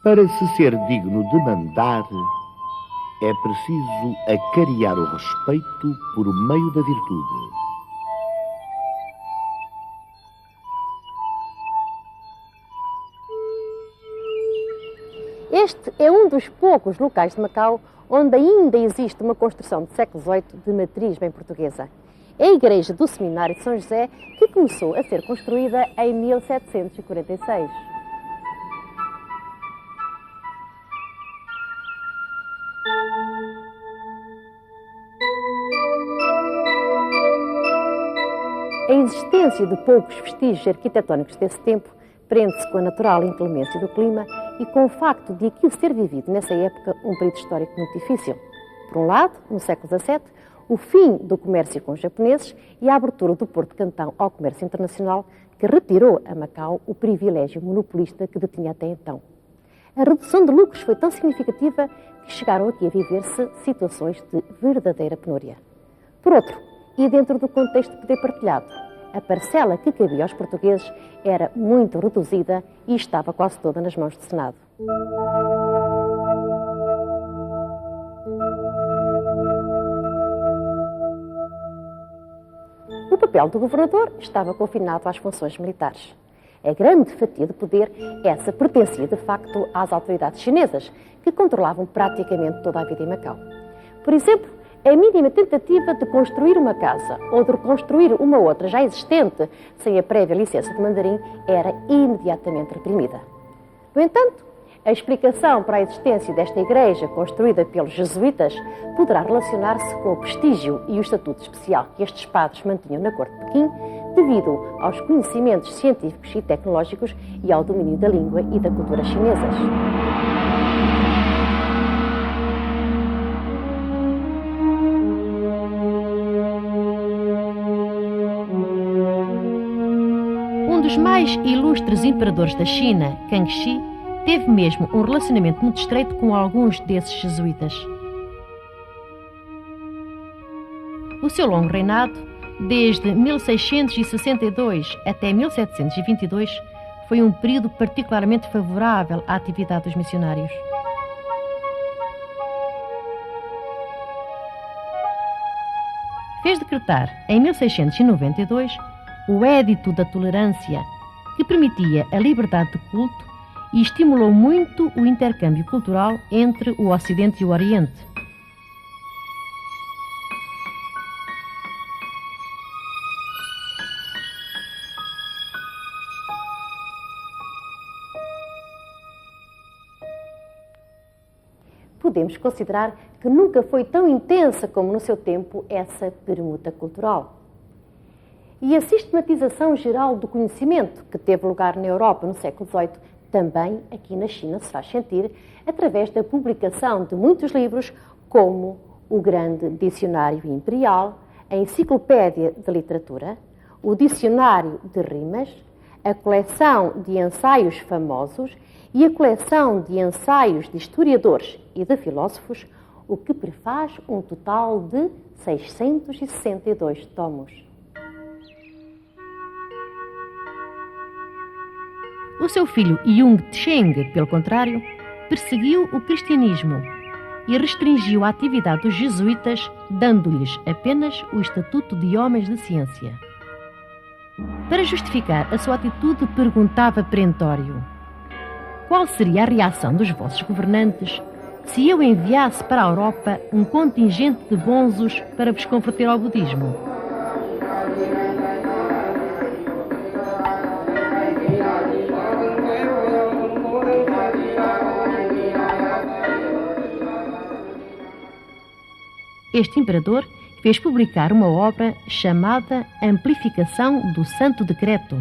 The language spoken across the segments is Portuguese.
Para se ser digno de mandar, é preciso acarear o respeito por meio da virtude. Este é um dos poucos locais de Macau onde ainda existe uma construção do século XVIII de matriz bem portuguesa. É a igreja do Seminário de São José, que começou a ser construída em 1746. A existência de poucos vestígios arquitetónicos desse tempo prende-se com a natural inclemência do clima e com o facto de aquilo ser vivido nessa época um período histórico muito difícil. Por um lado, no século XVII, o fim do comércio com os japoneses e a abertura do Porto de Cantão ao comércio internacional, que retirou a Macau o privilégio monopolista que detinha até então. A redução de lucros foi tão significativa que chegaram aqui a viver-se situações de verdadeira penúria. Por outro, e dentro do contexto de poder partilhado, a parcela que cabia aos portugueses era muito reduzida e estava quase toda nas mãos do Senado. O papel do governador estava confinado às funções militares. A grande fatia de poder, essa pertencia de facto às autoridades chinesas, que controlavam praticamente toda a vida em Macau. Por exemplo, a mínima tentativa de construir uma casa ou de reconstruir uma outra já existente sem a prévia licença de mandarim era imediatamente reprimida. No entanto, a explicação para a existência desta igreja construída pelos jesuítas poderá relacionar-se com o prestígio e o estatuto especial que estes padres mantinham na corte de Pequim devido aos conhecimentos científicos e tecnológicos e ao domínio da língua e da cultura chinesas. Um dos mais ilustres imperadores da China, Kangxi, teve mesmo um relacionamento muito estreito com alguns desses jesuítas. O seu longo reinado, desde 1662 até 1722, foi um período particularmente favorável à atividade dos missionários. Fez decretar, em 1692, o Édito da Tolerância, que permitia a liberdade de culto e estimulou muito o intercâmbio cultural entre o Ocidente e o Oriente. Podemos considerar que nunca foi tão intensa como no seu tempo essa permuta cultural. E a sistematização geral do conhecimento que teve lugar na Europa no século XVIII também aqui na China se faz sentir através da publicação de muitos livros, como o Grande Dicionário Imperial, a Enciclopédia de Literatura, o Dicionário de Rimas, a coleção de ensaios famosos e a coleção de ensaios de historiadores e de filósofos, o que prefaz um total de 662 tomos. O seu filho Yung Tsheng, pelo contrário, perseguiu o cristianismo e restringiu a atividade dos jesuítas, dando-lhes apenas o estatuto de homens de ciência. Para justificar a sua atitude, perguntava perentório: qual seria a reação dos vossos governantes se eu enviasse para a Europa um contingente de bonzos para vos converter ao budismo? Este imperador fez publicar uma obra chamada Amplificação do Santo Decreto.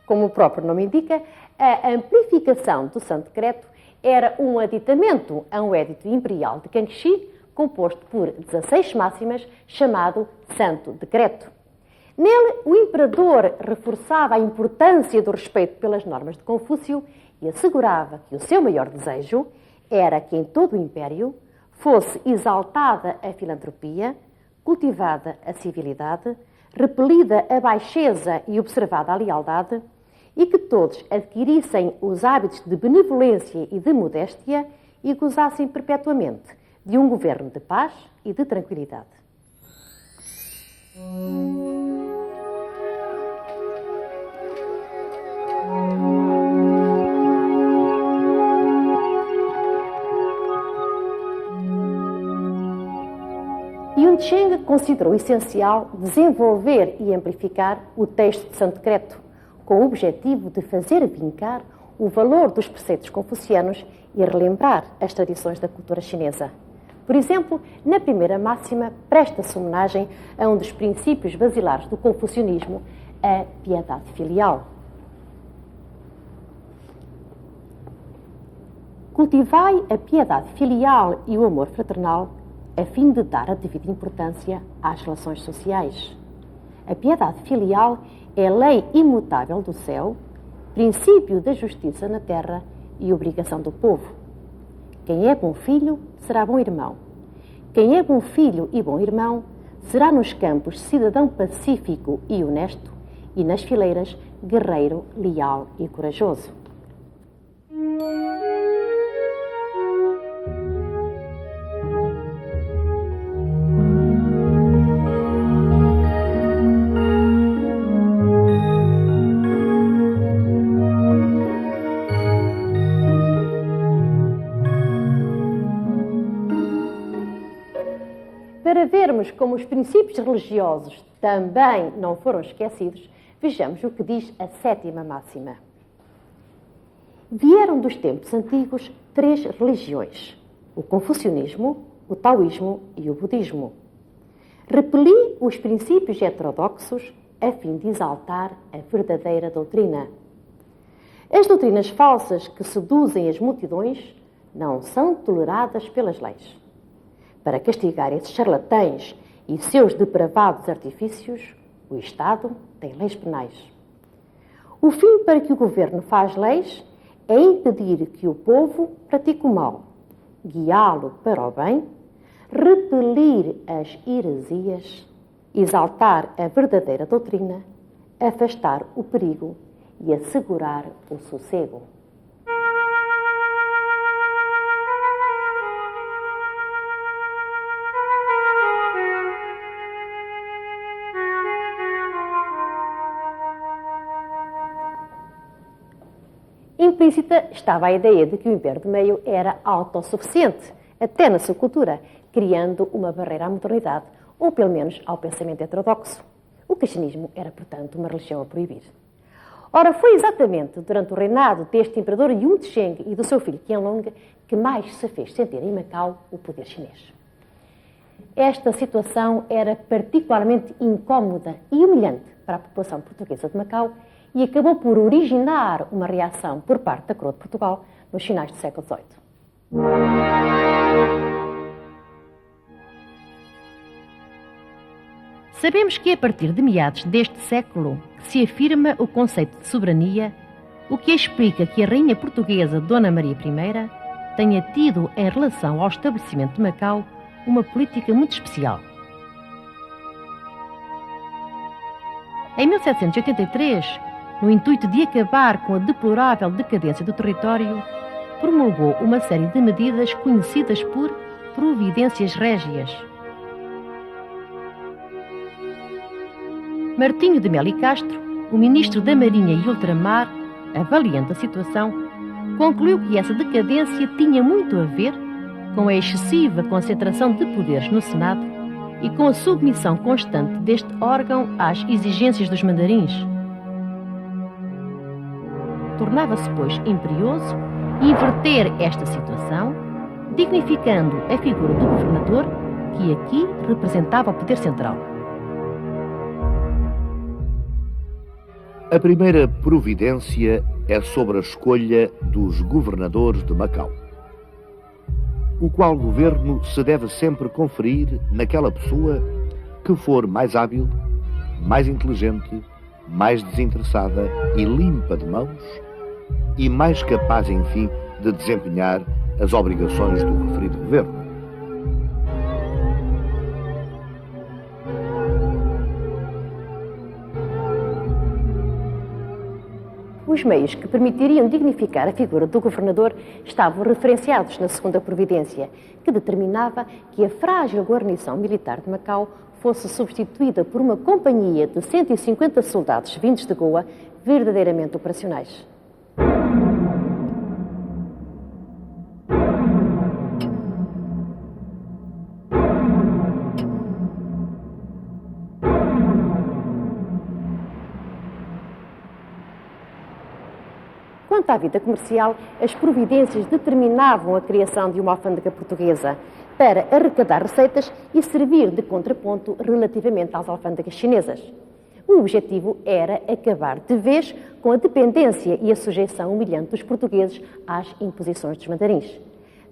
Como o próprio nome indica, a Amplificação do Santo Decreto era um aditamento a um édito imperial de Kangxi, composto por 16 máximas, chamado Santo Decreto. Nele, o imperador reforçava a importância do respeito pelas normas de Confúcio e assegurava que o seu maior desejo era que em todo o império fosse exaltada a filantropia, cultivada a civilidade, repelida a baixeza e observada a lealdade, e que todos adquirissem os hábitos de benevolência e de modéstia e gozassem perpetuamente de um governo de paz e de tranquilidade. Yun Cheng considerou essencial desenvolver e amplificar o texto de Santo Decreto, com o objetivo de fazer vincar o valor dos preceitos confucianos e relembrar as tradições da cultura chinesa. Por exemplo, na primeira máxima presta-se homenagem a um dos princípios basilares do confucionismo, a piedade filial. Cultivai a piedade filial e o amor fraternal a fim de dar a devida importância às relações sociais. A piedade filial é lei imutável do céu, princípio da justiça na terra e obrigação do povo. Quem é bom filho será bom irmão. Quem é bom filho e bom irmão será nos campos cidadão pacífico e honesto e nas fileiras guerreiro, leal e corajoso. Para vermos como os princípios religiosos também não foram esquecidos, vejamos o que diz a sétima máxima. Vieram dos tempos antigos 3 religiões: o confucionismo, o taoísmo e o budismo. Repeli os princípios heterodoxos a fim de exaltar a verdadeira doutrina. As doutrinas falsas que seduzem as multidões não são toleradas pelas leis. Para castigar esses charlatães e seus depravados artifícios, o Estado tem leis penais. O fim para que o governo faz leis é impedir que o povo pratique o mal, guiá-lo para o bem, repelir as heresias, exaltar a verdadeira doutrina, afastar o perigo e assegurar o sossego. Implícita estava a ideia de que o Império do Meio era autossuficiente, até na sua cultura, criando uma barreira à modernidade, ou pelo menos ao pensamento heterodoxo. O cristianismo era, portanto, uma religião a proibir. Ora, foi exatamente durante o reinado deste imperador Yun Cheng e do seu filho Qianlong que mais se fez sentir em Macau o poder chinês. Esta situação era particularmente incómoda e humilhante para a população portuguesa de Macau e acabou por originar uma reação por parte da coroa de Portugal nos finais do século XVIII. Sabemos que a partir de meados deste século se afirma o conceito de soberania, o que explica que a rainha portuguesa Dona Maria I tenha tido em relação ao estabelecimento de Macau uma política muito especial. Em 1783, no intuito de acabar com a deplorável decadência do território, promulgou uma série de medidas conhecidas por providências régias. Martinho de Melo e Castro, o ministro da Marinha e Ultramar, avaliando a situação, concluiu que essa decadência tinha muito a ver com a excessiva concentração de poderes no Senado e com a submissão constante deste órgão às exigências dos mandarins. Tornava-se, pois, imperioso inverter esta situação, dignificando a figura do governador, que aqui representava o poder central. A primeira providência é sobre a escolha dos governadores de Macau, o qual governo se deve sempre conferir naquela pessoa que for mais hábil, mais inteligente, mais desinteressada e limpa de mãos e mais capaz, enfim, de desempenhar as obrigações do referido governo. O Os meios que permitiriam dignificar a figura do governador estavam referenciados na segunda providência, que determinava que a frágil guarnição militar de Macau fosse substituída por uma companhia de 150 soldados vindos de Goa, verdadeiramente operacionais. Quanto à vida comercial, as providências determinavam a criação de uma alfândega portuguesa para arrecadar receitas e servir de contraponto relativamente às alfândegas chinesas. O objetivo era acabar de vez com a dependência e a sujeição humilhante dos portugueses às imposições dos mandarins.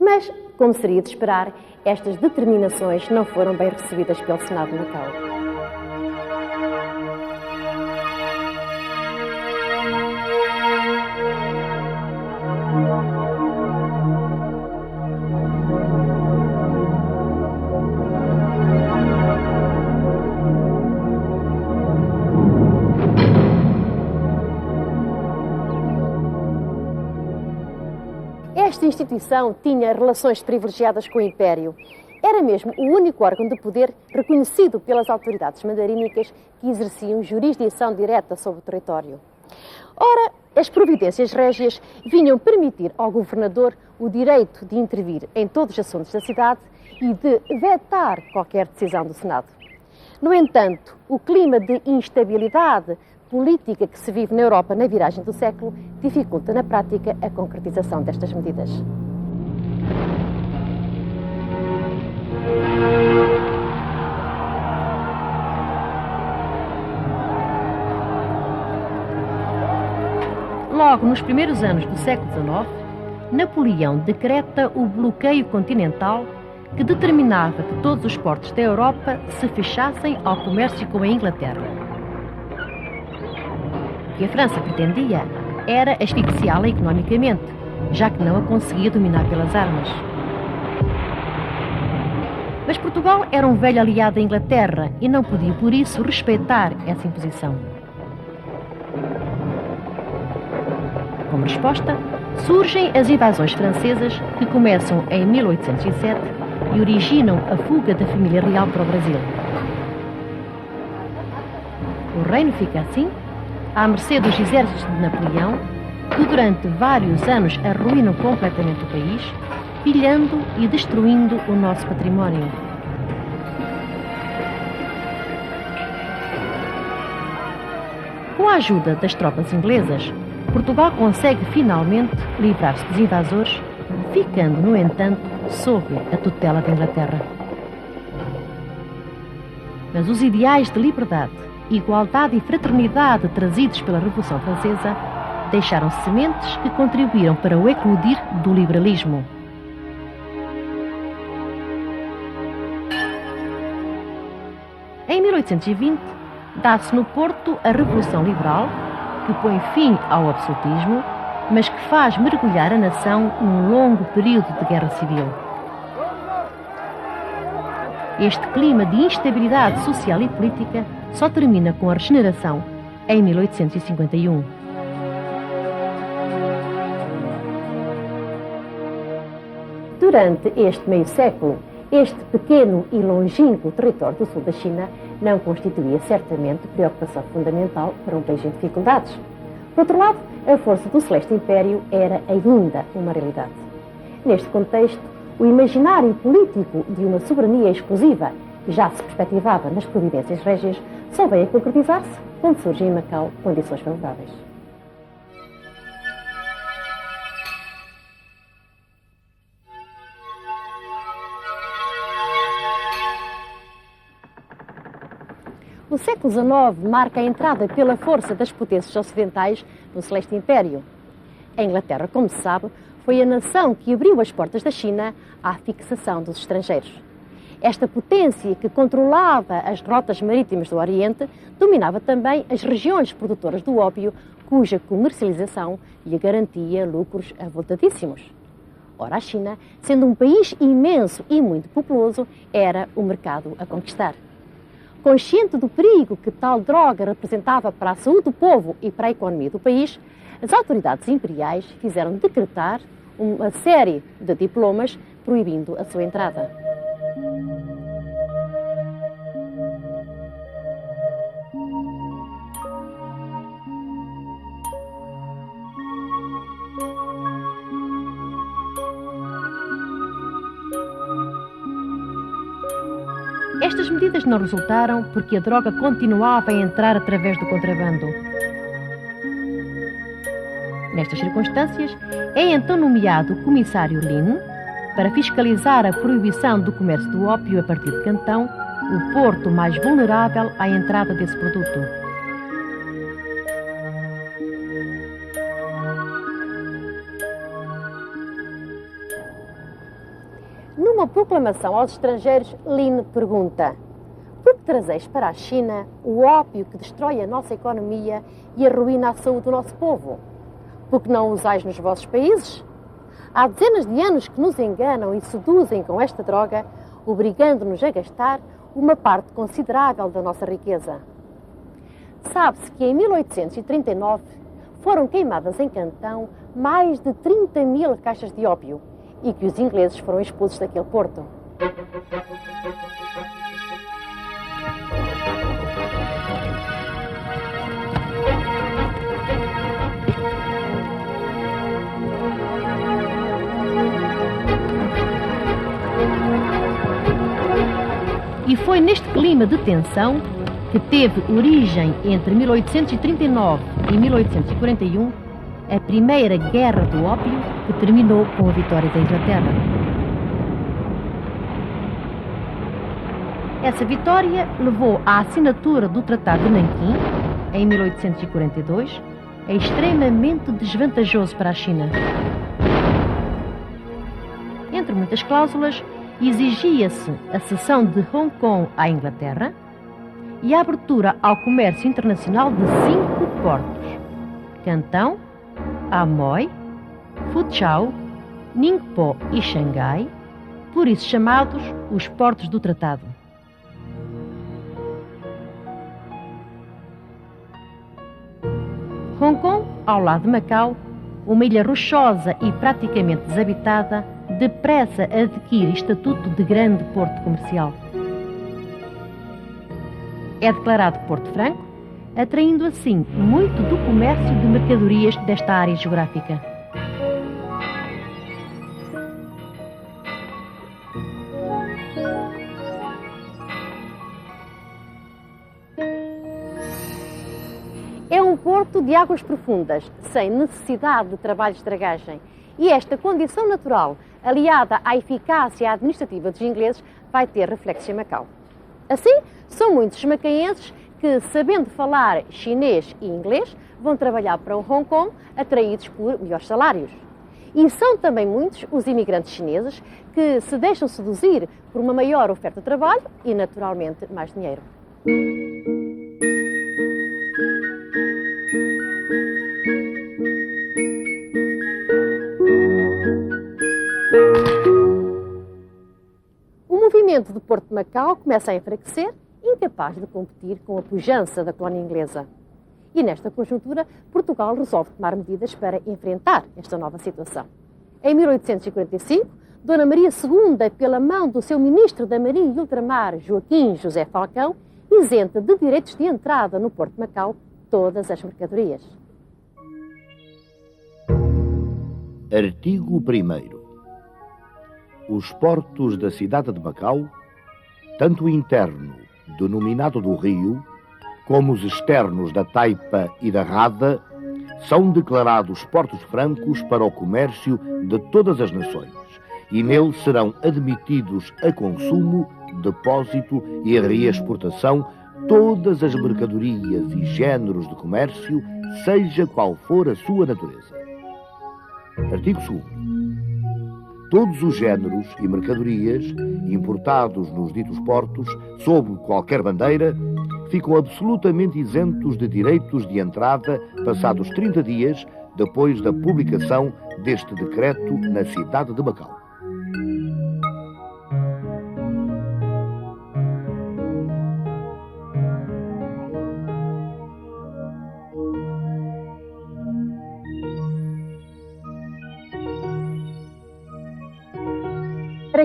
Mas, como seria de esperar, estas determinações não foram bem recebidas pelo Senado de Macau. Esta instituição tinha relações privilegiadas com o Império. Era mesmo o único órgão de poder reconhecido pelas autoridades mandarínicas que exerciam jurisdição direta sobre o território. Ora, as providências régias vinham permitir ao governador o direito de intervir em todos os assuntos da cidade e de vetar qualquer decisão do Senado. No entanto, o clima de instabilidade política que se vive na Europa na viragem do século dificulta na prática a concretização destas medidas. Logo nos primeiros anos do século XIX, Napoleão decreta o bloqueio continental que determinava que todos os portos da Europa se fechassem ao comércio com a Inglaterra. O que a França pretendia era asfixiá-la economicamente, já que não a conseguia dominar pelas armas. Mas Portugal era um velho aliado da Inglaterra e não podia, por isso, respeitar essa imposição. Como resposta, surgem as invasões francesas, que começam em 1807 e originam a fuga da família real para o Brasil. O reino fica assim à mercê dos exércitos de Napoleão, que durante vários anos arruinam completamente o país, pilhando e destruindo o nosso património. Com a ajuda das tropas inglesas, Portugal consegue finalmente livrar-se dos invasores, ficando, no entanto, sob a tutela da Inglaterra. Mas os ideais de liberdade, igualdade e fraternidade trazidos pela Revolução Francesa deixaram sementes que contribuíram para o eclodir do liberalismo. Em 1820, dá-se no Porto a Revolução Liberal, que põe fim ao absolutismo, mas que faz mergulhar a nação num longo período de guerra civil. Este clima de instabilidade social e política só termina com a regeneração em 1851. Durante este meio século, este pequeno e longínquo território do sul da China não constituía certamente preocupação fundamental para um país em dificuldades. Por outro lado, a força do Celeste Império era ainda uma realidade. Neste contexto, o imaginário político de uma soberania exclusiva, que já se perspectivava nas providências régias, só veio a concretizar-se quando surgem em Macau condições favoráveis. O século XIX marca a entrada pela força das potências ocidentais no Celeste Império. A Inglaterra, como se sabe, foi a nação que abriu as portas da China à fixação dos estrangeiros. Esta potência, que controlava as rotas marítimas do Oriente, dominava também as regiões produtoras do ópio, cuja comercialização lhe garantia lucros avultadíssimos. Ora, a China, sendo um país imenso e muito populoso, era o mercado a conquistar. Consciente do perigo que tal droga representava para a saúde do povo e para a economia do país, As autoridades imperiais fizeram decretar uma série de diplomas proibindo a sua entrada. Estas medidas não resultaram porque a droga continuava a entrar através do contrabando. Nestas circunstâncias, é então nomeado o comissário Lin para fiscalizar a proibição do comércio do ópio a partir de Cantão, o porto mais vulnerável à entrada desse produto. Numa proclamação aos estrangeiros, Lin pergunta: por que trazeis para a China o ópio que destrói a nossa economia e arruína a saúde do nosso povo? Por que não o usais nos vossos países? Há dezenas de anos que nos enganam e seduzem com esta droga, obrigando-nos a gastar uma parte considerável da nossa riqueza. Sabe-se que em 1839 foram queimadas em Cantão mais de 30.000 caixas de ópio e que os ingleses foram expulsos daquele porto. E foi neste clima de tensão que teve origem entre 1839 e 1841 a Primeira Guerra do Ópio, que terminou com a vitória da Inglaterra. Essa vitória levou à assinatura do Tratado de Nanquim, em 1842, extremamente desvantajoso para a China. Entre muitas cláusulas, exigia-se a cessão de Hong Kong à Inglaterra e a abertura ao comércio internacional de 5 portos: Cantão, Amoy, Fuzhou, Ningpo e Xangai, por isso chamados os portos do tratado. Hong Kong, ao lado de Macau, uma ilha rochosa e praticamente desabitada, depressa adquire estatuto de grande porto comercial. É declarado Porto Franco, atraindo assim muito do comércio de mercadorias desta área geográfica. É um porto de águas profundas, sem necessidade de trabalhos de dragagem. E esta condição natural, aliada à eficácia administrativa dos ingleses, vai ter reflexos em Macau. Assim, são muitos os macaenses que, sabendo falar chinês e inglês, vão trabalhar para o Hong Kong, atraídos por melhores salários. E são também muitos os imigrantes chineses que se deixam seduzir por uma maior oferta de trabalho e, naturalmente, mais dinheiro. O movimento do Porto de Macau começa a enfraquecer, incapaz de competir com a pujança da colónia inglesa. E nesta conjuntura, Portugal resolve tomar medidas para enfrentar esta nova situação. Em 1845, Dona Maria II, pela mão do seu ministro da Marinha e Ultramar, Joaquim José Falcão, isenta de direitos de entrada no Porto de Macau todas as mercadorias. Artigo 1º. Os portos da cidade de Macau, tanto o interno, denominado do Rio, como os externos da Taipa e da Rada, são declarados portos francos para o comércio de todas as nações e neles serão admitidos a consumo, depósito e a reexportação todas as mercadorias e géneros de comércio, seja qual for a sua natureza. Artigo 2º. Todos os géneros e mercadorias importados nos ditos portos, sob qualquer bandeira, ficam absolutamente isentos de direitos de entrada passados 30 dias depois da publicação deste decreto na cidade de Macau.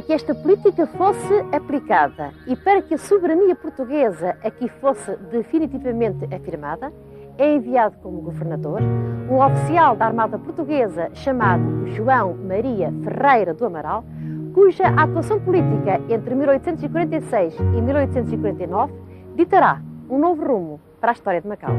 que esta política fosse aplicada e para que a soberania portuguesa aqui fosse definitivamente afirmada, é enviado como governador um oficial da Armada Portuguesa chamado João Maria Ferreira do Amaral, cuja atuação política entre 1846 e 1849 ditará um novo rumo para a história de Macau.